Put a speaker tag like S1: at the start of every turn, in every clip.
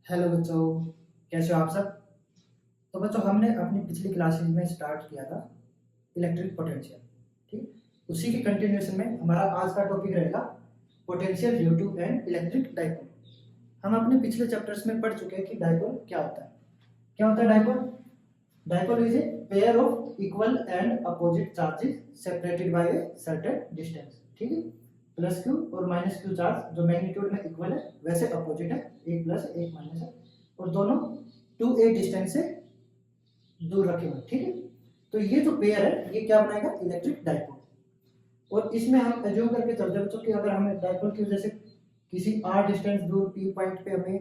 S1: Hello बच्चों, कैसे हो आप सब। तो बच्चों, हमने अपनी पिछली क्लासेस में स्टार्ट किया था इलेक्ट्रिक पोटेंशियल। ठीक, उसी के कंटिन्यूएशन में हमारा आज का टॉपिक रहेगा potential due to an electric dipole. हम अपने पिछले चैप्टर्स में पढ़ चुके हैं कि डाइपोल क्या होता है। क्या होता है dipole? Dipole is a pair of equal and opposite charges separated by a certain distance. ठीक है, प्लस क्यू और माइनस क्यू चार्ज जो मैग्नीट्यूड में इक्वल है वैसे अपोजिट है, एक प्लस एक माइनस है, और दोनों 2a डिस्टेंस से दूर रखे हुए। ठीक है, तो ये जो पेयर है ये क्या बनाएगा? Electric dipole. और इसमें हम एज्यूम करके चलते बच्चों कि अगर हमें डाइपोल की वजह से किसी r डिस्टेंस दूर p पॉइंट पे हमें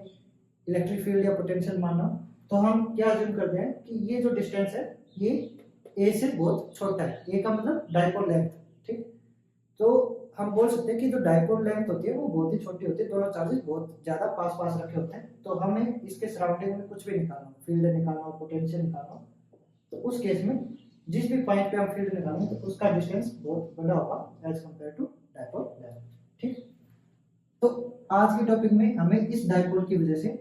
S1: इलेक्ट्रिक फील्ड या पोटेंशियल मानना हो, तो हम क्या एज्यूम करते हैं कि ये जो डिस्टेंस है ये a से बहुत छोटा है। a का मतलब डाइपोल लेंथ। ठीक, तो हम बोल सकते हैं कि जो डाइपोल लेंथ होती है वो बहुत ही छोटी होती है, दोनों चार्जेस बहुत ज्यादा पास पास रखे होते हैं। तो हमें इसके सराउंडिंग में कुछ भी निकालना हो, फील्ड निकालना हो, पोटेंशियल निकालना हो, तो उस केस में जिस भी पॉइंट पे हम फील्ड निकालेंगे तो उसका डिस्टेंस बहुत बड़ा होगा as compare to dipole length. ठीक, तो आज के टॉपिक में हमें इस डाइपोल की वजह से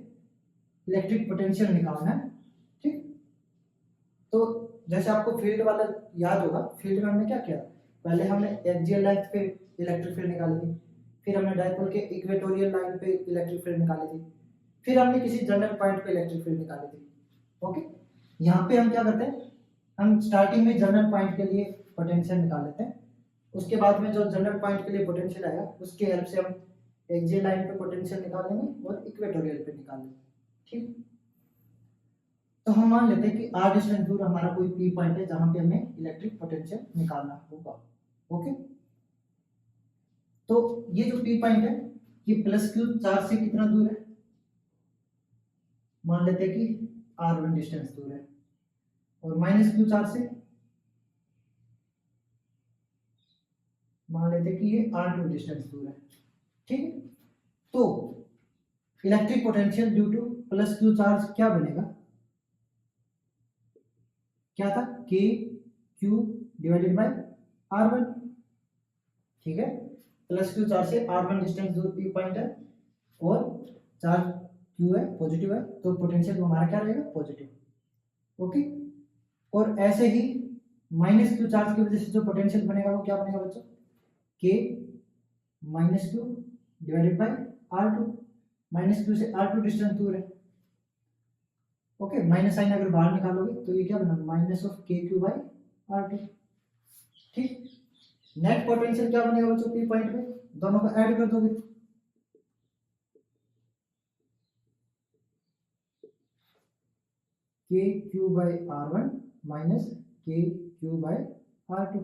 S1: इलेक्ट्रिक पोटेंशियल निकालना है। ठीक, तो जैसे आपको फील्ड वाला याद होगा, फील्ड में हमने क्या किया? पहले हमने एक्सियल लेंथ पे इलेक्ट्रिक फील्ड निकाली थी, फिर हमने डाइपोल के इक्वेटोरियल लाइन पे इलेक्ट्रिक फील्ड निकाली थी, फिर हमने किसी जनरल पॉइंट पे इलेक्ट्रिक फील्ड निकाली थी। ओके, यहाँ पे हम क्या करते हैं, हम स्टार्टिंग में जनरल पॉइंट के लिए पोटेंशियल निकाल लेते हैं, उसके बाद में जो जनरल पॉइंट के लिए पोटेंशियल आएगा उसके हेल्प से हम एक्सियल लाइन पे पोटेंशियल निकाल लेंगे और इक्वेटोरियल पे निकाल लेंगे। ठीक, तो हम मान लेते हैं कि r डिस्टेंस दूर हमारा कोई p पॉइंट है जहां पे हमें इलेक्ट्रिक पोटेंशियल निकालना होगा। ओके, तो ये जो p पॉइंट है ये प्लस q चार्ज से कितना दूर है? मान लेते हैं कि r1 डिस्टेंस दूर है, और माइनस q चार्ज से मान लेते हैं कि ये r2 डिस्टेंस दूर है। ठीक है, तो electric potential due two plus q charge क्या बनेगा? क्या था? k q divided by r1। ठीक है, प्लस क्यू चार्ज से r1 डिस्टेंस दूर p पॉइंट है और चार्ज q है, पॉजिटिव है, तो पोटेंशियल हमारा क्या रहेगा? पॉजिटिव। ओके, और ऐसे ही माइनस क्यू चार्ज की वजह से जो पोटेंशियल बनेगा वो क्या बनेगा बच्चों? k minus Q divided by r2। Minus Q से r2 डिस्टेंस दूर है। ओके, माइनस साइन अगर बाहर निकालोगे तो ये क्या बना? माइनस ऑफ के क्यू बाई r2। ठीक, नेट पोटेंशियल क्या बनेगा बच्चों? p पॉइंट पे दोनों को ऐड कर दोगे, के क्यू बाई r1 माइनस के Q by r2,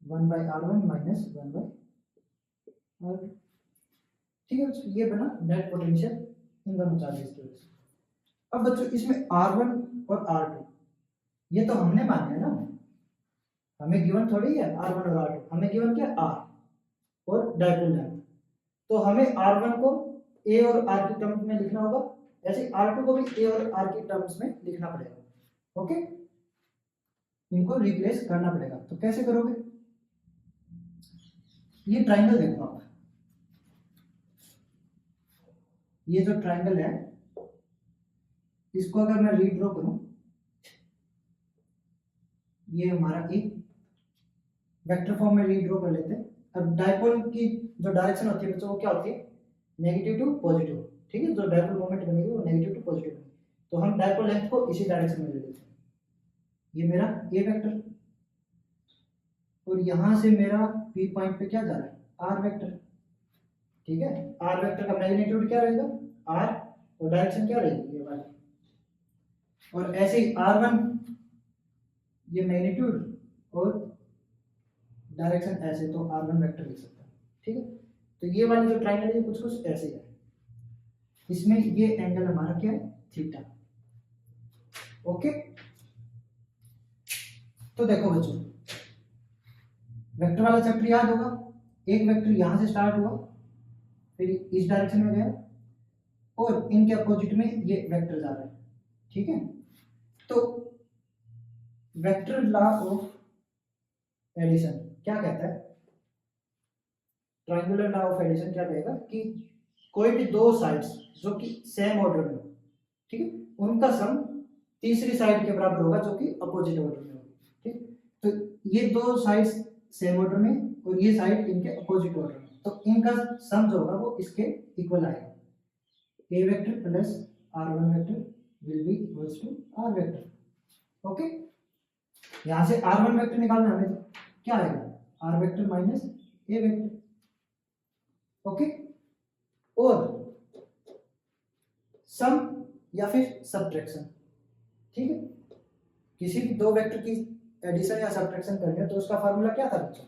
S1: 1 by r1 minus 1 by r2। ठीक है बच्चों, ये बना नेट पोटेंशियल इन दोनों चार्जेस की वजह से। अब बच्चों इसमें r1 और r2 ये तो हमने माना है ना, हमें गिवन थोड़ी है r1 और r2, हमें गिवन क्या? r और डाइपोल लेंथ। तो हमें r1 को a और r की टर्म्स में लिखना होगा, ऐसे r2 को भी a और r की टर्म्स में लिखना पड़ेगा। ओके, इनको रिप्लेस करना पड़ेगा। तो कैसे करोगे? ये ट्राइंगल देखो आप, ये जो ट्राइंगल है इसको अगर मैं रीड्रॉ करूं, ये हमारा एक वेक्टर फॉर्म में रीड्रॉ कर लेते हैं। अब डाइपोल की जो डायरेक्शन होती है बच्चों वो क्या होती है? Negative to positive. ठीक है, जो डाइपोल मोमेंट बनेगी वो नेगेटिव टू पॉजिटिव बनेगी। तो हम डाइपोल लेंथ को इसी डायरेक्शन में ले लेते हैं। ये मेरा ए वेक्टर, और यहां से मेरा पी पॉइंट पे क्या जा रहा है? R vector. ठीक है, आर वेक्टर का मैग्नीट्यूड क्या रहेगा? आर, और डायरेक्शन क्या रहेगी? ये वाली। और ऐसे ही r1 ये मैग्नीट्यूड और डायरेक्शन ऐसे, तो r1 वेक्टर लिख सकते हैं। ठीक है, तो ये वाली जो ट्राइंगल है कुछ कुछ ऐसे है, इसमें ये एंगल हमारा क्या है? थीटा। ओके, तो देखो बच्चों, वेक्टर वाला चैप्टर याद होगा, एक वेक्टर यहां से स्टार्ट हुआ, फिर इस डायरेक्शन में गया, और इनके अपोजिट में ये वेक्टर जा रहा है। ठीक है, तो वेक्टर लॉ ऑफ एडिशन क्या कहता है? ट्राइंगुलर लॉ ऑफ एडिशन क्या कहेगा कि कोई भी दो साइड्स जो कि सेम ऑर्डर में हो, ठीक है, उनका सम तीसरी साइड के बराबर होगा जो कि अपोजिट ऑर्डर में होगी, ठीक। तो ये दो साइड्स सेम ऑर्डर में और ये साइड इनके अपोजिट ऑर्डर में, तो इनका सम जो होगा वो इसके इक्वल आएगा। A vector plus r1 vector will be equals to r vector. Okay, यहां से r1 वेक्टर निकालना हमें, तो क्या आएगा r vector minus a vector. Okay, और सम या फिर सब्ट्रैक्शन, ठीक है, किसी भी दो वेक्टर की एडिशन या सब्ट्रैक्शन करनी है तो उसका फार्मूला क्या था बच्चों,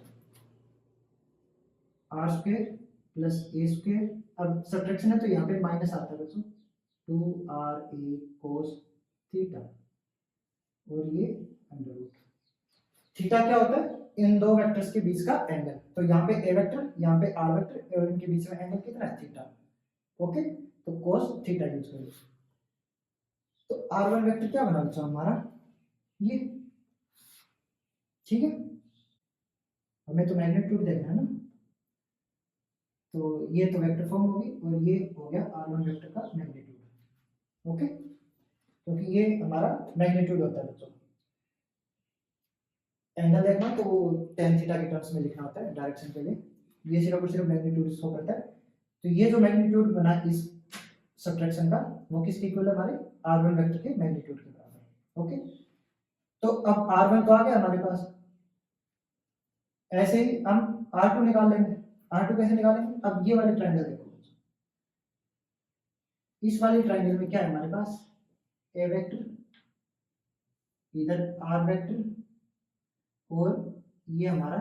S1: r square plus a square. अब सब्ट्रैक्शन है तो यहाँ पे माइनस आता है बच्चों, 2ra cos थीटा, और ये अंडर रूट। थीटा क्या होता है, इन दो वेक्टर्स के बीच का एंगल, तो यहाँ पे ए वेक्टर यहाँ पे आर वेक्टर और इनके बीच में एंगल कितना है, थीटा। ओके, तो cos थीटा यूज करें, तो r1 वेक्टर क्या बना बच्चों हमारा ये, ठीक है। हमें तो मैग्नीट्यूड देखना है ना, तो ये तो वेक्टर फॉर्म होगी और ये हो गया r1 वेक्टर का मैग्नीट्यूड। ओके, क्योंकि ये हमारा मैग्नीट्यूड होता है बच्चों। एंगल देखना तो वो tan थीटा के टर्म्स में लिखना होता है डायरेक्शन के लिए, ये सिर्फ और सिर्फ मैग्नीट्यूड शो करता है। तो ये जो मैग्नीट्यूड बना इस सब्ट्रैक्शन का वो किसके इक्वल है, हमारे r1 वेक्टर के मैग्नीट्यूड के बराबर। ओके, तो अब r1 तो आ गया हमारे पास, ऐसे ही हम r2 निकाल लेंगे। r2 कैसे निकालेंगे, अब ये वाले ट्रायंगल देखो, इस वाले ट्रायंगल में क्या है हमारे पास, a वेक्टर, इधर r वेक्टर, और ये हमारा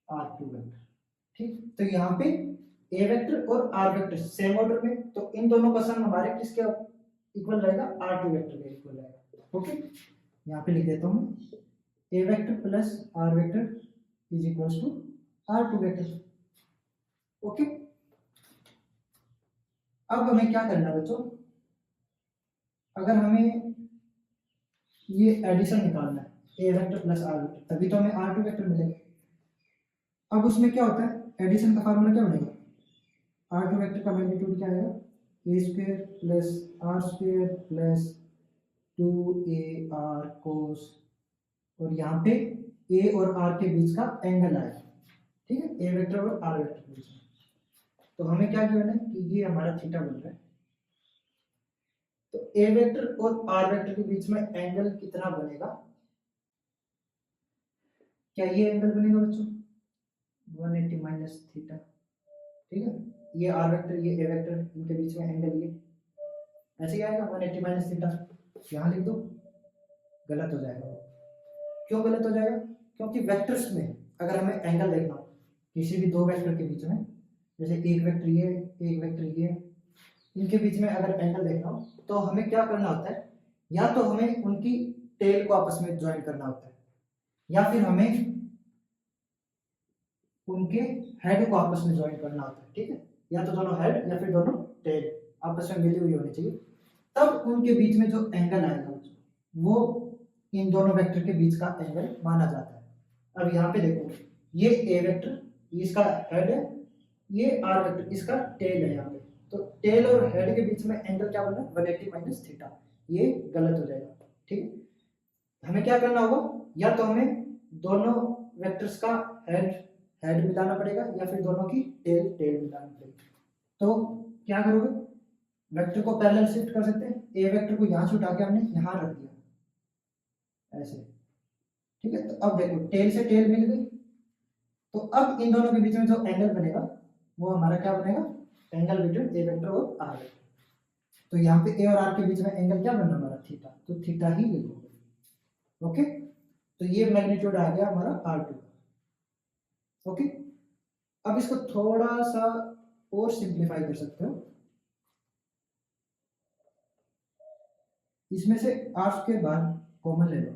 S1: r2 वेक्टर, ठीक। तो यहाँ पे a वेक्टर और r वेक्टर सेम ऑर्डर में, तो इन दोनों का सम हमारे किसके इक्वल रहेगा, r2 वेक्टर के इक्वल रहेगा। ओके, यहाँ पे लिख देता हूँ, a vector plus r vector is equals to r2 vector. Okay, अब हमें क्या करना है बच्चों, अगर हमें ये एडिशन निकालना है a vector plus r vector, तभी तो हमें r2 वेक्टर मिलेगा। अब उसमें क्या होता है, एडिशन का फार्मूला क्या बनेगा, r2 वेक्टर का मैग्नीट्यूड क्या आएगा, a square plus r square plus 2ar cos, और यहाँ पे a और r के बीच का एंगल आएगा, ठीक है, a वेक्टर और r वेक्टर के बीच में। तो हमें क्या गिवन है कि ये हमारा थीटा बन रहा है, तो a वेक्टर और r वेक्टर के बीच में एंगल कितना बनेगा, क्या ये एंगल बनेगा बच्चों 180 माइनस थीटा, ठीक है। ये r वेक्टर ये a वेक्टर इनके बीच में एंगल ये ऐसे ही आएगा 180 माइनस थीटा, यहाँ लिख दो, गलत हो जाएगा वो। क्यों गलत हो जाएगा, क्योंकि वेक्टर्स में अगर हमें एंगल देखना हो किसी भी दो वेक्टर के बीच में, जैसे एक वेक्टर ये एक वेक्टर ये, इनके बीच में अगर एंगल देखना हो तो हमें क्या करना होता है, या तो हमें उनकी टेल को आपस में ज्वाइन करना होता है, या फिर हमें उनके हेड को आपस में ज्वाइन करना होता है, ठीक है, या तो दोनों हेड या फिर दोनों टेल आपस में मिली हुई होनी चाहिए, तब उनके बीच में जो एंगल आएगा वो इन दोनों वेक्टर के बीच का एंगल माना जाता है। अब यहाँ पे देखो, ये ए वेक्टर इसका हेड है, ये आर वेक्टर इसका टेल है यहाँ पे, तो टेल और हेड के बीच में एंगल क्या बन रहा है 180 माइनस थीटा, ये गलत हो जाएगा, ठीक है। हमें क्या करना होगा, या तो हमें दोनों वेक्टर्स का हेड हेड मिलाना पड़ेगा या फिर दोनों की टेल टेल मिलानी पड़ेगी। तो क्या करोगे, वेक्टर को पैरेलल शिफ्ट कर सकते हैं, ए वेक्टर को यहाँ से उठा के हमने यहाँ रख दिया ऐसे, ठीक है। तो अब देखो टेल से टेल मिल गई, तो अब इन दोनों के बीच में जो एंगल बनेगा वो हमारा क्या बनेगा, एंगल बिटवीन ए वेक्टर और आर वेक्टर। तो यहाँ पे ए और आर के बीच में एंगल क्या बनना हमारा थीटा, तो थीटा ही लिखोगे। ओके, तो ये मैग्नीट्यूड आ गया हमारा r2। ओके, अब इसको थोड़ा सा और सिंप्लीफाई कर सकते हो, इसमें से r के बाद कॉमन ले लो,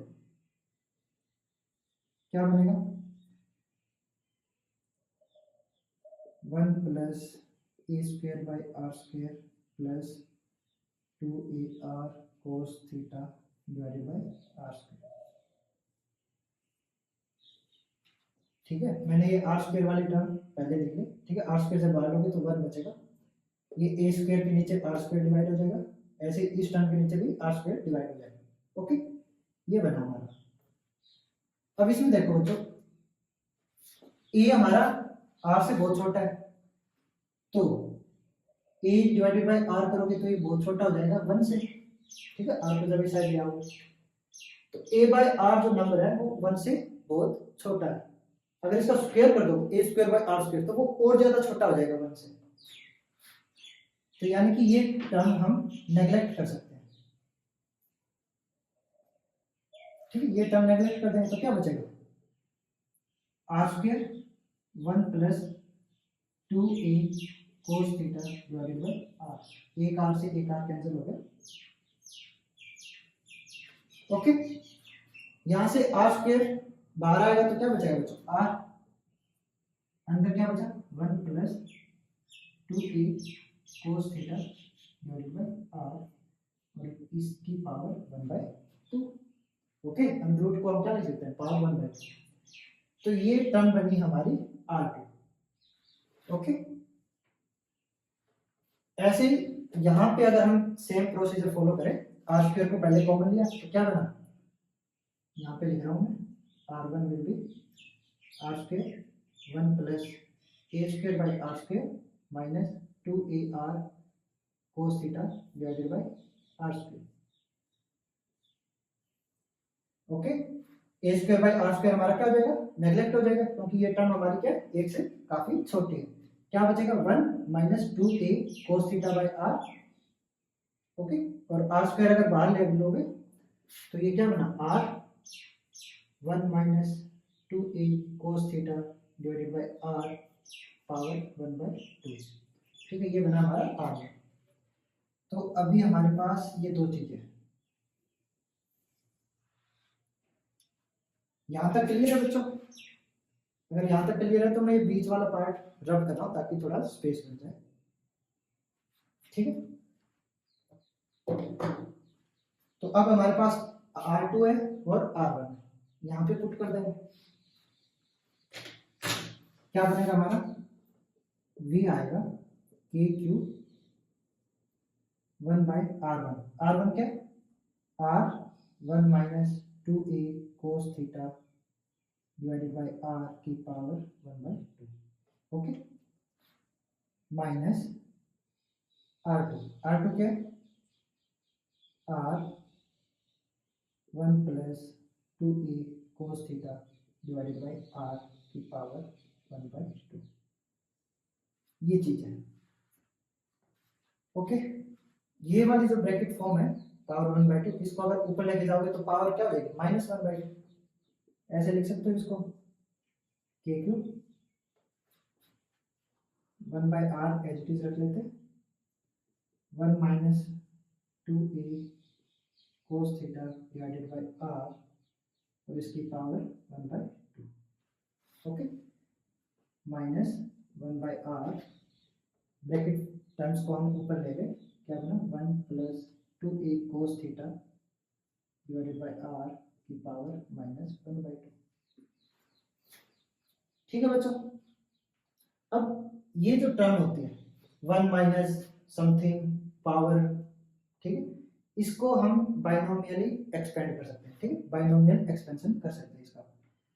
S1: क्या बनेगा 1 plus a square by r square plus 2ar cos theta divided by r square. ठीक है, मैंने ये आर स्क्वायर वाली टर्म पहले लिख ली, ठीक है, आर स्क्वायर से बाहर लोगे तो 1 बचेगा, ये ए स्क्वायर के नीचे आर स्क्वायर डिवाइड हो जाएगा, ऐसे इस टर्म के नीचे भी आर स्क्वायर डिवाइड हो जाएगा। ओके, ये बना हमारा। अब इसमें देखो तो ए हमारा आर से बहुत छोटा है, तो ए डिवाइडेड बाय आर करोगे तो ये बहुत छोटा हो जाएगा 1 से, ठीक है, आर को जब इस साइड ले आओगे तो ए बाय आर जो नंबर है वो 1 से बहुत छोटा है। अगर इसका स्क्वायर कर दो ए स्क्वायर बाय आर स्क्वायर तो वो और ज्यादा छोटा हो जाएगा 1 से, तो यानी कि ये टर्म हम नेग्लेक्ट कर सकते हैं, ठीक है, ये टर्म नेग्लेक्ट कर देंगे तो क्या बचेगा, r square 1 plus 2a cos theta divided by r, एक आर से एक आर कैंसिल हो गया। ओके, यहां से आर स्क्वायर बाहर आएगा तो क्या बचेगा बच्चों, आर, अंदर क्या बचा 1 plus 2a cos theta divided by r और इसकी पावर 1/2। ओके, हम रूट को हम क्या लिख सकते हैं, पावर 1/2, तो ये टर्म बनी हमारी R2। ओके, ऐसे ही यहां पे अगर हम सेम प्रोसीजर फॉलो करें, आर स्क्वायर को पहले कॉमन लिया तो क्या बना, यहाँ पे लिख रहा हूं मैं, R1 will be r square 1 plus a square by r square minus 2ar cos theta divided by r square. Okay, a square by r square हमारा क्या हो जाएगा, नेग्लेक्ट हो जाएगा, क्योंकि ये टर्म हमारी क्या है, एक से काफी छोटी है। क्या बचेगा 1 minus 2a cos theta by r. Okay, और आर स्क्वायर अगर बाहर ले लोगे तो ये क्या बना, r 1 minus 2a cos theta divided by r power 1/2। ठीक है, ये बना हमारा r। तो अभी हमारे पास ये दो चीजें, यहां तक क्लियर है बच्चों? अगर यहां तक क्लियर है तो मैं ये बीच वाला पार्ट रब कर रहा हूं ताकि थोड़ा स्पेस मिल जाए। ठीक है, तो अब हमारे पास R2 है और R1 है, यहां पे पुट कर देंगे, क्या बनेगा हमारा, V आएगा KQ 1/R1। R1 क्या, R 1 minus 2a cos theta divided by r की पावर 1/2। ओके, माइनस R2 क्या है, R 1 plus 2a cos theta divided by r की पावर 1/2। ये चीज है। ओके, ये वाली जो ब्रैकेट फॉर्म है पावर 1/2, इसको अगर ऊपर लेके जाओगे तो पावर क्या हो जाएगी, -1/2। ऐसे लिख सकते हो इसको, KQ 1/r as it is रख लेते, 1 minus 2a cos theta divided by r और इसकी power 1/2। Okay, minus 1/r, bracket terms को हम ऊपर ले गए, क्या बना 1 plus 2a cos theta divided by r की पावर -1/2। ठीक है बच्चों, अब ये जो टर्म होती है 1 माइनस समथिंग पावर, ठीक है, इसको हम बाइनोमियली एक्सपेंड कर सकते हैं। ठीक है, बाइनोमियल एक्सपेंशन कर सकते हैं इसका,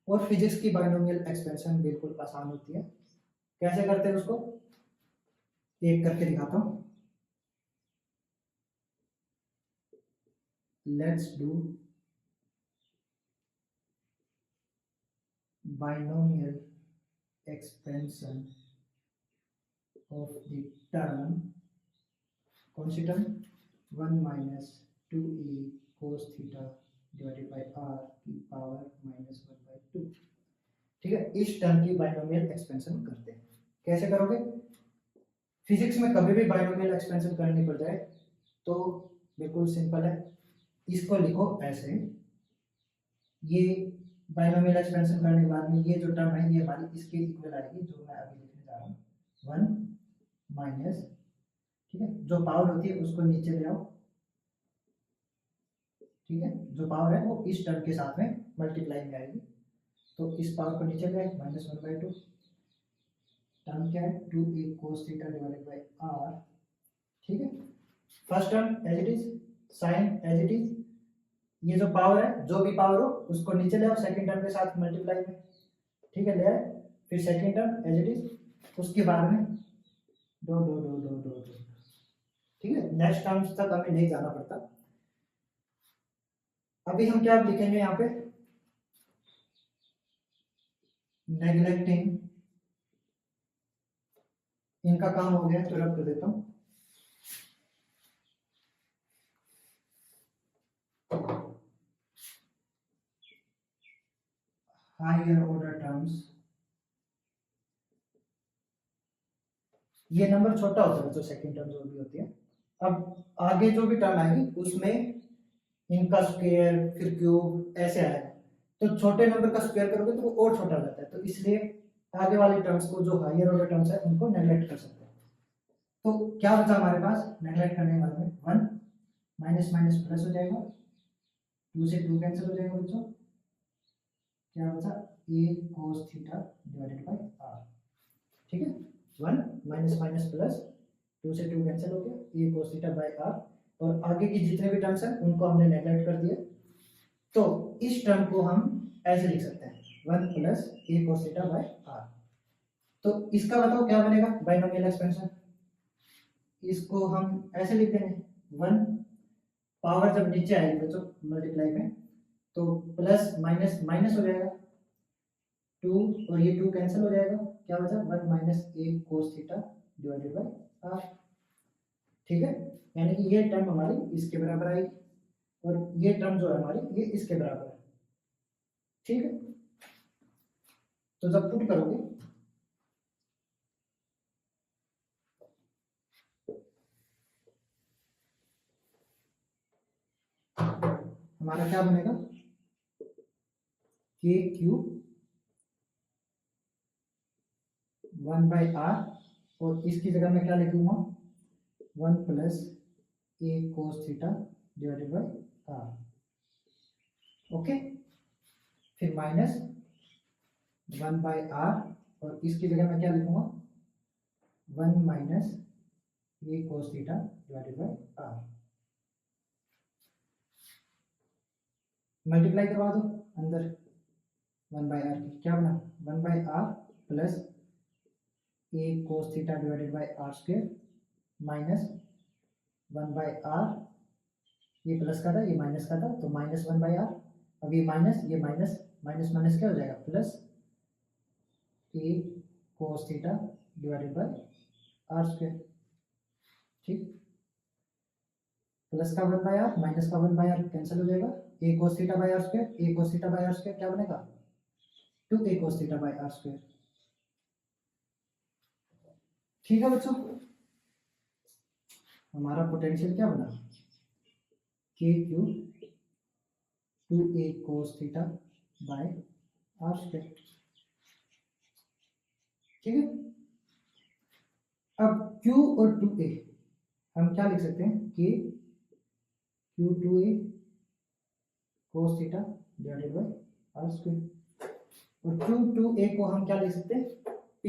S1: और फिजिक्स की बाइनोमियल एक्सपेंशन बिल्कुल आसान होती है। कैसे करते हैं उसको एक करके दिखाता हूं। Let's do binomial expansion of the term, कौन सी term, 1 minus 2a cos theta divided by r की पावर -1/2। ठीक है, इस टर्म की बाइनोमियल एक्सपेंशन करते हैं। कैसे करोगे, फिजिक्स में कभी भी बाइनोमियल एक्सपेंशन करनी पड़ जाए तो बिल्कुल सिंपल है, इसको लिखो ऐसे, ये बाइनोमियल एक्सपेंशन करने के बाद में ये जो टर्म है ये हमारी इसके इक्वल आएगी, जो मैं अभी लिखने जा रहा हूँ, 1 माइनस, ठीक है, जो पावर होती है उसको नीचे ले आओ, ठीक है, जो पावर है वो इस टर्म के साथ में मल्टीप्लाई में आएगी, तो इस पावर को नीचे ले आए, -1/2 टर्म क्या है 2a cos theta divided by r, ठीक है। First term as it is, sign as it is, ये जो पावर है जो भी पावर हो उसको नीचे ले आओ सेकंड टर्म के साथ मल्टीप्लाई में, ठीक है, ले आए। फिर second term as it is, उसके बाद में दो दो दो दो दो दो, ठीक है। नेक्स्ट टर्म्स तक हमें नहीं जाना पड़ता। अभी हम क्या लिखेंगे यहाँ पे, नेग्लेक्टिंग, इनका काम हो गया तो रब कर देता हूं। हायर ऑर्डर टर्म्स, ये नंबर छोटा होता है जो सेकंड टर्म जो भी होती है। अब आगे जो भी टर्म आएगी उसमें इनका स्क्वायर फिर क्यूब ऐसे आएगा, तो छोटे नंबर का स्क्वायर करोगे तो वो और छोटा हो जाता है, तो इसलिए आगे वाली टर्म्स को जो हायर ऑर्डर टर्म्स है उनको नेग्लेक्ट कर सकते हैं। तो क्या बचा हमारे पास नेग्लेक्ट करने के बाद में, 1 माइनस माइनस प्लस हो जाएगा, 2 से 2 कैंसिल हो जाएगा बच्चों, क्या बचा a cos theta divided by r, ठीक है। 1 माइनस माइनस प्लस 2 से 2 कैंसिल हो गया, a cos theta by r, और आगे की जितने भी टर्म्स हैं उनको हमने नेग्लेक्ट कर दिया। तो इस टर्म को हम ऐसे लिख सकते हैं 1 plus a cos theta by r। तो इसका बताओ क्या बनेगा बाइनोमियल एक्सपेंशन, इसको हम ऐसे लिख देंगे 1 पावर जब नीचे आएगी बच्चों मल्टीप्लाई में तो प्लस माइनस माइनस हो जाएगा, 2 और ये 2 कैंसिल हो जाएगा, क्या बचा 1 minus a cos theta divided by r, ठीक है। यानी कि ये टर्म हमारी इसके बराबर आएगी और ये टर्म जो है हमारी ये इसके बराबर है, ठीक है। तो जब पुट करोगे हमारा क्या बनेगा k क्यूब 1/r, और इसकी जगह मैं क्या लिखूंगा 1 plus a cos theta divided by r, okay. फिर माइनस 1/r, और इसकी जगह मैं क्या लिखूंगा 1 minus a cos theta divided by r, multiply करवा दो अंदर 1/r की, क्या बना 1/r plus a cos theta divided by r square minus 1/r, ये प्लस का था ये माइनस का था तो माइनस 1/r, अब ये माइनस माइनस माइनस क्या हो जाएगा plus a cos theta divided by r square, ठीक। प्लस का 1/r माइनस का 1/r कैंसिल हो जाएगा, a cos theta by r square, a cos theta by r square क्या बनेगा 2a cos theta by r square, ठीक है बच्चों। हमारा पोटेंशियल क्या बना k cube 2a cos theta by r square, ठीक है। अब q और 2a हम क्या लिख सकते हैं k q 2a cos theta divided by r square, और q 2a को हम क्या लिख सकते हैं p,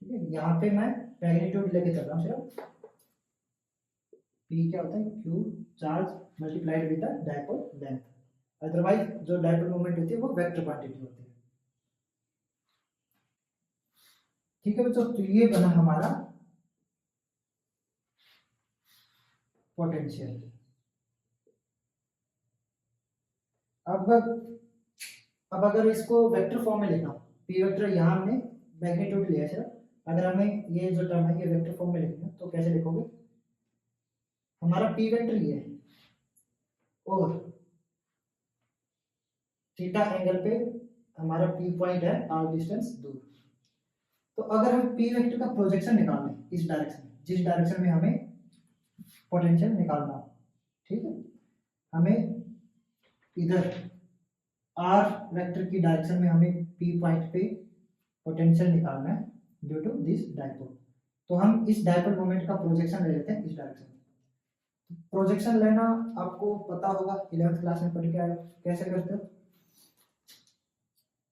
S1: ठीक है। यहाँ पे मैं मैग्नीट्यूड लेके चल रहा हूँ सिर्फ, p क्या होता है q charge multiplied with the dipole length, otherwise जो डायपोल मोमेंट होती है वो वेक्टर क्वांटिटी होती है, ठीक है बच्चों। तो ये बना हमारा पोटेंशियल। अब अगर इसको वेक्टर फॉर्म में लिखना हो, p वेक्टर यहाँ हमने मैग्नीट्यूड लिया है, अगर हमें ये जो टर्म है ये वेक्टर फॉर्म में लिखना है तो कैसे लिखोगे, हमारा p वेक्टर ये है और थीटा एंगल पे हमारा p पॉइंट है r डिस्टेंस दूर। तो अगर हम p वेक्टर का प्रोजेक्शन निकालना है इस डायरेक्शन में, जिस डायरेक्शन में हमें पोटेंशियल निकालना हो, ठीक है, हमें इधर r वेक्टर की डायरेक्शन में हमें p पॉइंट पे पोटेंशियल निकालना है ड्यू टू दिस डायपोल। तो हम इस डायपोल मोमेंट का प्रोजेक्शन ले लेते हैं इस डायरेक्शन में। प्रोजेक्शन लेना आपको पता होगा, 11th क्लास में पढ़ के आए हो, कैसे करते हो।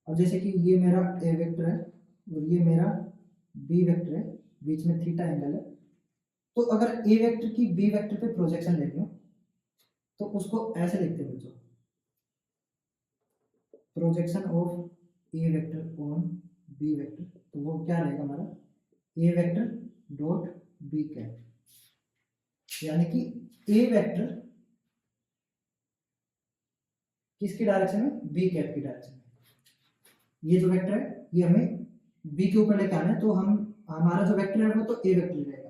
S1: और जैसे कि ये मेरा ए वेक्टर है और ये मेरा बी वेक्टर है, बीच में थीटा एंगल है, तो अगर ए वेक्टर की बी वेक्टर पे प्रोजेक्शन लेनी हो तो उसको ऐसे लिखते हैं बच्चों, projection of a vector on b vector. तो वो क्या रहेगा हमारा, a vector dot B cap, यानी कि ए वेक्टर किसकी डायरेक्शन में, बी कैप की डायरेक्शन में। ये जो वेक्टर है ये हमें बी के ऊपर लेके आना है, तो हमारा जो वेक्टर है वो तो ए वेक्टर रहेगा,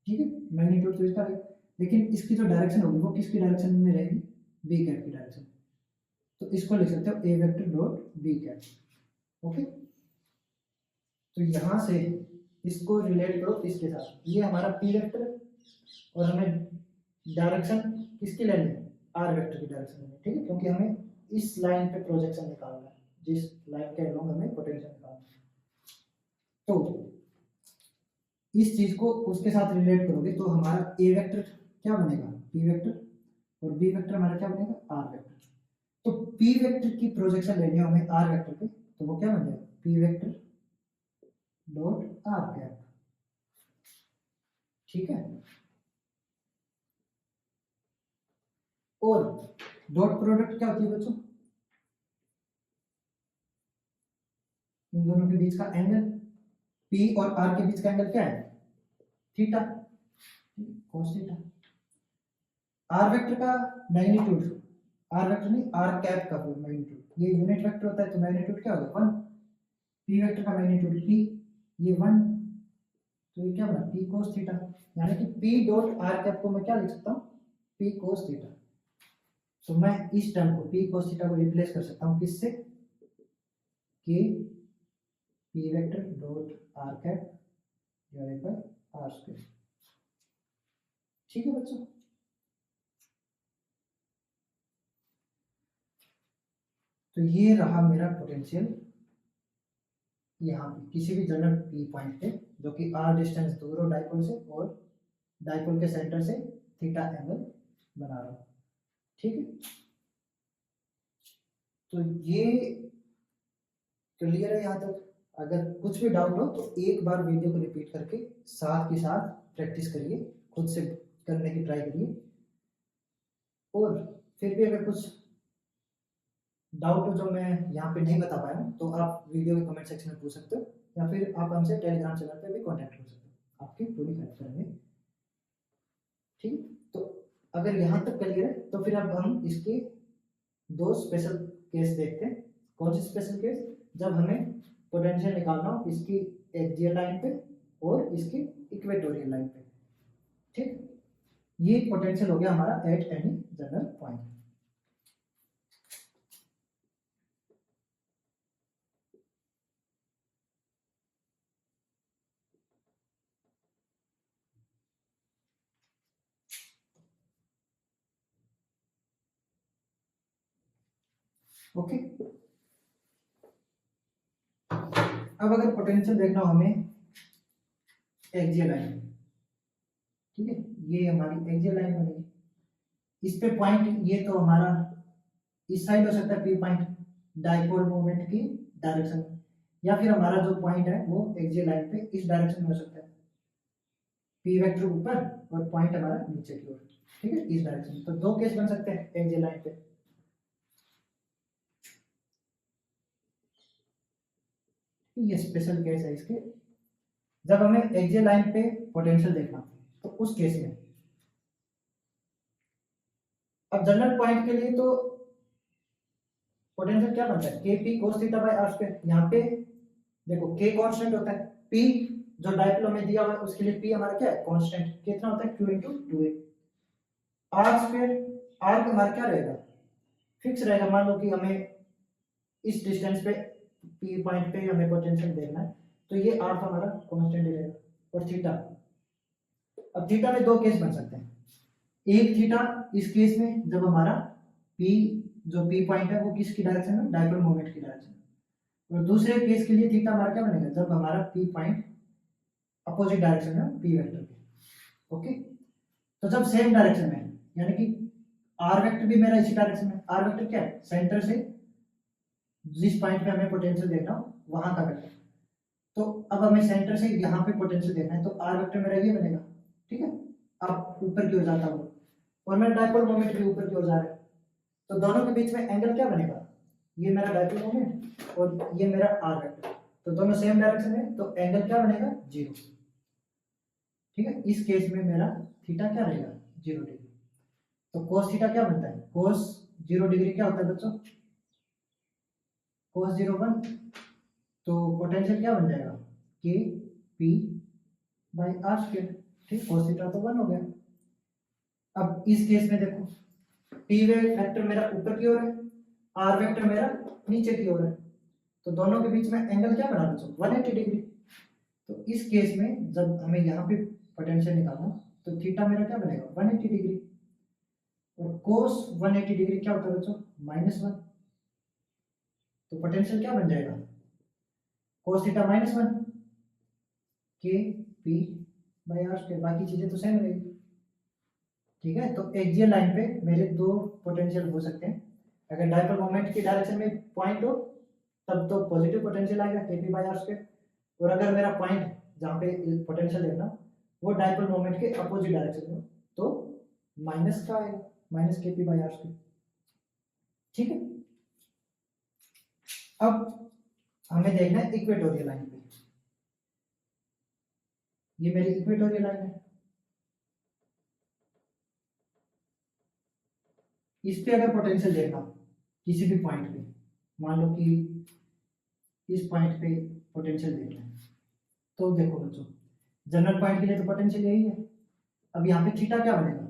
S1: ठीक है, मैग्नीट्यूड तो इसका रहेगा, लेकिन इसकी जो डायरेक्शन होगी वो किसकी डायरेक्शन में रहेगी, बी कैप की डायरेक्शन। तो इसको लिख सकते हो A vector dot B cap, okay. तो यहां से इसको रिलेट करो इसके साथ, ये हमारा पी वेक्टर है और हमें डायरेक्शन किसकी लेनी है, आर वेक्टर की डायरेक्शन लेनी है, ठीक है, क्योंकि हमें इस लाइन पे प्रोजेक्शन निकालना है, जिस लाइन के अलोंग हमें पोटेंशियल निकालना है। तो इस चीज को उसके साथ रिलेट करोगे तो हमारा ए वेक्टर क्या बनेगा, पी वेक्टर, और बी वेक्टर हमारा क्या बनेगा, आर वेक्टर। तो पी वेक्टर की प्रोजेक्शन लेनी है हमें आर वेक्टर पे, तो वो क्या बन जाएगा, P vector dot r cap, ठीक है। और डॉट प्रोडक्ट क्या होती है बच्चों, इन दोनों के बीच का एंगल, पी और आर के बीच का एंगल क्या है, theta, cos theta. R vector का मैग्नीट्यूड, आर वेक्टर नहीं आर कैप का मैग्नीट्यूड, ये यूनिट वेक्टर होता है तो मैग्नीट्यूड क्या होगा 1, पी वेक्टर का मैग्नीट्यूड p, ये 1, तो ये क्या बना p cos थीटा, यानी कि p डॉट आर कैप को मैं क्या लिख सकता हूँ, p cos थीटा। तो मैं इस टर्म को p cos थीटा को रिप्लेस कर सकता हूँ किससे, k p vector dot r cap divided by r square, ठीक है बच्चों। तो ये रहा मेरा पोटेंशियल यहाँ पे किसी भी जनरल पी पॉइंट पे, जो कि आर डिस्टेंस दूर हो डाइपोल से और डाइपोल के सेंटर से थीटा एंगल बना रहा हूँ, ठीक है। तो ये क्लियर है यहाँ तक। अगर कुछ भी डाउट हो तो एक बार वीडियो को रिपीट करके साथ के साथ प्रैक्टिस करिए, खुद से करने की ट्राई करिए, और फिर भी अगर कुछ डाउट हो जो मैं यहाँ पे नहीं बता पाया हूँ तो आप वीडियो के कमेंट सेक्शन में पूछ सकते हो, या फिर आप हमसे टेलीग्राम चैनल पे भी कांटेक्ट कर सकते हो, आपकी पूरी हेल्प करेंगे, ठीक। तो अगर यहाँ तक क्लियर है तो फिर अब हम इसके दो स्पेशल केस देखते हैं। कौन सी स्पेशल केस, जब हमें पोटेंशियल निकालना हो इसकी एक्सियल लाइन पे और इसकी इक्वेटोरियल लाइन पे, ठीक। ये पोटेंशियल हो गया हमारा at any general point. Okay, अब अगर पोटेंशियल देखना हो हमें एक्सियल लाइन, ठीक है, ये हमारी एक्सियल लाइन बनेगी, इस पे पॉइंट, ये तो हमारा इस साइड हो सकता है पी पॉइंट डाइपोल मोमेंट की डायरेक्शन, या फिर हमारा जो पॉइंट है वो एक्सियल लाइन पे इस डायरेक्शन में हो सकता है, पी वेक्टर ऊपर और पॉइंट हमारा नीचे की ओर, ठीक है, इस डायरेक्शन। तो दो केस बन सकते हैं एक्सियल लाइन पे। ये स्पेशल केस है इसके, जब हमें एक्सियल लाइन पे पोटेंशियल देखना तो उस केस में, अब जनरल पॉइंट के लिए तो पोटेंशियल क्या बनता है, k p cos theta by r square. यहाँ पे देखो के कांस्टेंट होता है, पी जो डायपोल में दिया हुआ है उसके लिए पी हमारा क्या है, कांस्टेंट, कितना होता है q into 2a। R square, r का हमारा क्या रहेगा, फिक्स रहेगा। मान लो कि हमें इस डिस्टेंस पे पी पॉइंट पे हमें पोटेंशियल देखना है तो ये आर तो हमारा कांस्टेंट ही रहेगा, और थीटा, अब थीटा में दो केस बन सकते हैं, एक थीटा इस केस में जब हमारा पी जो पी पॉइंट है वो किसकी डायरेक्शन में, डायपोल मोमेंट की डायरेक्शन, और दूसरे केस के लिए थीटा हमारा क्या बनेगा, जब हमारा पी पॉइंट अपोजिट डायरेक्शन में पी वेक्टर के। ओके, तो जब सेम डायरेक्शन में यानी कि आर वेक्टर भी मेरा इसी डायरेक्शन में, आर वेक्टर क्या है, सेंटर से जिस पॉइंट पे हमें पोटेंशियल देखना हो वहां का वेक्टर। तो अब हमें सेंटर से यहाँ पे पोटेंशियल देखना है, तो आर वेक्टर मेरा ये बनेगा। ठीक है, अब ऊपर की ओर जाता हूँ और मेरा डाइपोल मोमेंट भी ऊपर की ओर जा रहा है, तो दोनों के बीच में एंगल क्या बनेगा, ये मेरा डाइपोल मोमेंट और ये मेरा आर वेक्टर, तो दोनों सेम डायरेक्शन में, तो एंगल क्या बनेगा, 0। ठीक है, इस केस में मेरा थीटा क्या रहेगा, 0 डिग्री। तो कोस थीटा क्या बनता है, कोस 0 डिग्री क्या होता है बच्चों, कोस 0 1, तो पोटेंशियल क्या बन जाएगा, के पी बाई आर स्क्वायर। ठीक, कोस थीटा तो 1 हो गया। अब इस केस में देखो, पी वेक्टर मेरा ऊपर की ओर है, आर वेक्टर मेरा नीचे की ओर है, तो दोनों के बीच में एंगल क्या बना बच्चों, 180 डिग्री। तो इस केस में जब हमें यहाँ पे पोटेंशियल निकालना, तो थीटा मेरा क्या बनेगा, 180 डिग्री, और कोस 180 डिग्री क्या होता है बच्चों, -1। तो पोटेंशियल क्या बन जाएगा, कोस थीटा -1 के पी बाई आर स्क्वायर, बाकी चीजें तो सेम रहेगी। ठीक है, तो एक्सियल लाइन पे मेरे दो पोटेंशियल हो सकते हैं। अगर डाइपोल मोमेंट की डायरेक्शन में पॉइंट हो तब तो पॉजिटिव पोटेंशियल आएगा केपी बाई आर स्क्वायर, और अगर मेरा पॉइंट जहाँ पे पोटेंशियल देखना वो डाइपोल मोमेंट के अपोजिट डायरेक्शन में, तो माइनस का आएगा, minus KP by r square. ठीक है, अब हमें देखना है इक्वेटोरियल लाइन पे, ये मेरी इक्वेटोरियल लाइन है, इस पे अगर पोटेंशियल देखना किसी भी पॉइंट पे, मान लो कि इस पॉइंट पे पोटेंशियल देखना है, तो देखो बच्चों जनरल पॉइंट के लिए तो पोटेंशियल यही है। अब यहाँ पे थीटा क्या बनेगा,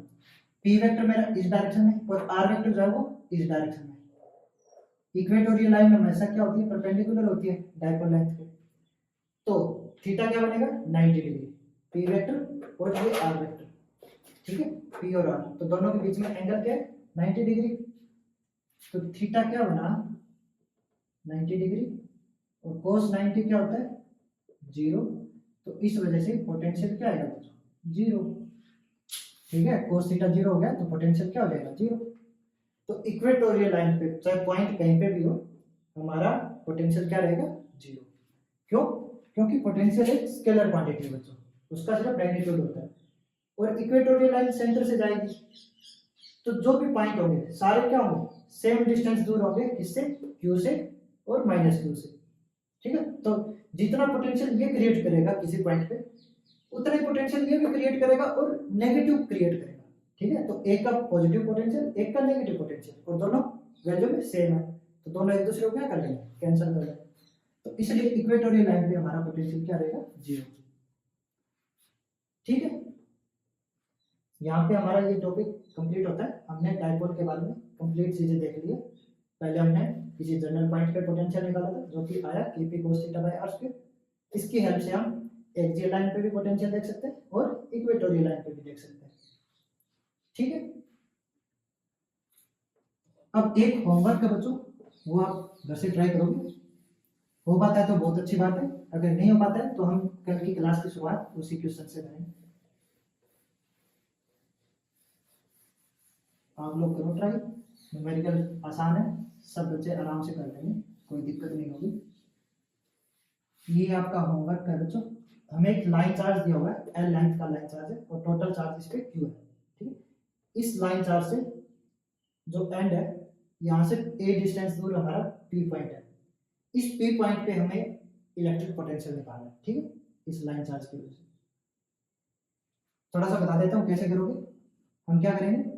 S1: पी वेक्टर मेरा इस डायरेक्शन में और आर वेक्टर जो है वो इस डायरेक्शन में। इक्वेटोरियल लाइन हमेशा क्या होती है, परपेंडिकुलर होती है डाइपोल लेंथ के, तो थीटा क्या बनेगा, 90 डिग्री, पी वेक्टर और ये आर वेक्टर। ठीक है, पी और आर, तो दोनों के बीच में एंगल क्या है, 90 डिग्री, तो थीटा क्या बना, 90 डिग्री, और कोस 90 क्या होता है, 0, तो इस वजह से पोटेंशियल क्या आएगा बच्चों, 0। ठीक है, कोस थीटा 0 हो गया तो पोटेंशियल क्या हो जाएगा, 0। तो इक्वेटोरियल लाइन पे चाहे पॉइंट कहीं पे भी हो, हमारा पोटेंशियल क्या रहेगा, 0। क्यों, क्योंकि पोटेंशियल एक स्केलर क्वांटिटी है बच्चों, उसका सिर्फ मैग्नीट्यूड होता है, और इक्वेटोरियल लाइन सेंटर से जाएगी, तो जो भी पॉइंट होंगे सारे क्या होंगे, सेम डिस्टेंस दूर होंगे, किससे, क्यू से और माइनस क्यू से। ठीक है, तो जितना पोटेंशियल ये क्रिएट करेगा किसी पॉइंट पे, उतना ही पोटेंशियल ये भी क्रिएट करेगा और नेगेटिव क्रिएट करेगा। ठीक है, तो एक का पॉजिटिव पोटेंशियल, एक का नेगेटिव पोटेंशियल, और दोनों वैल्यू में सेम है, तो दोनों एक दूसरे को क्या कर लेंगे, कैंसिल कर लेंगे, तो इसलिए इक्वेटोरियल लाइन पे हमारा पोटेंशियल क्या रहेगा, 0। ठीक है, यहाँ पे हमारा ये टॉपिक कंप्लीट होता है। हमने डाइपोल के बारे में कंप्लीट चीजें देख ली है। पहले हमने किसी जनरल पॉइंट पे पोटेंशियल निकाला था जो कि आया KP cos theta by r square, इसकी हेल्प से हम एक्सियल लाइन पे भी पोटेंशियल देख सकते हैं और इक्वेटोरियल लाइन पे भी देख सकते हैं। ठीक है, अब एक होमवर्क है बच्चों, वो आप घर से ट्राई करोगे, हो पाता है तो बहुत अच्छी बात है, अगर नहीं हो पाता है तो हम कल की क्लास की शुरुआत उसी क्वेश्चन से करेंगे। आप लोग करो ट्राई, न्यूमेरिकल आसान है, सब बच्चे आराम से कर लेंगे, कोई दिक्कत नहीं होगी। ये आपका होमवर्क है बच्चों, हमें एक लाइन चार्ज दिया हुआ है, एल लेंथ का लाइन चार्ज है और टोटल चार्ज इस पे क्यू है। ठीक है, इस लाइन चार्ज से जो एंड है यहाँ से ए डिस्टेंस दूर हमारा पी पॉइंट है, इस पी पॉइंट पे हमें इलेक्ट्रिक पोटेंशियल निकालना है। ठीक है, इस लाइन चार्ज की वजह से थोड़ा सा बता देता हूँ कैसे करोगे। हम क्या करेंगे,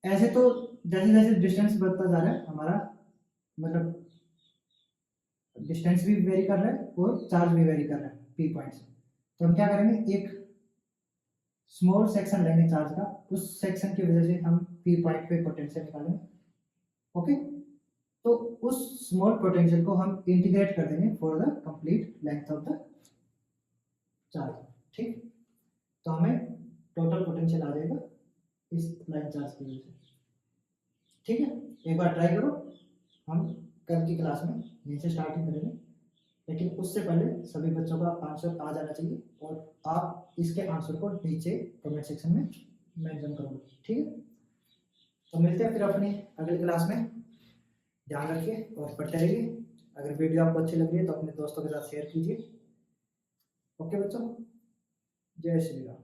S1: ऐसे तो जैसे जैसे डिस्टेंस बढ़ता जा रहा है हमारा, मतलब डिस्टेंस भी वेरी कर रहा है और चार्ज भी वेरी कर रहा है पी पॉइंट से, तो हम क्या करेंगे, एक स्मॉल सेक्शन लेंगे चार्ज का, उस सेक्शन की वजह से हम पी पॉइंट पे पोटेंशियल निकालेंगे। ओके, तो उस स्मॉल पोटेंशियल को हम इंटीग्रेट कर देंगे for the complete length of the charge. ठीक, तो हमें टोटल पोटेंशियल आ जाएगा इस लाइन चार्ज की वजह से। ठीक है, एक बार ट्राई करो, हम कल की क्लास में यहीं से स्टार्टिंग करेंगे, लेकिन उससे पहले सभी बच्चों का आंसर आ जाना चाहिए। और आप इसके आंसर को नीचे कमेंट सेक्शन में मेंशन करोगे, ठीक है। तो मिलते हैं फिर अपनी अगली क्लास में। ध्यान रखिए और पढ़ते रहिए। अगर वीडियो आपको अच्छी लगी है तो अपने दोस्तों के साथ शेयर कीजिए। ओके बच्चों, जय श्री राम।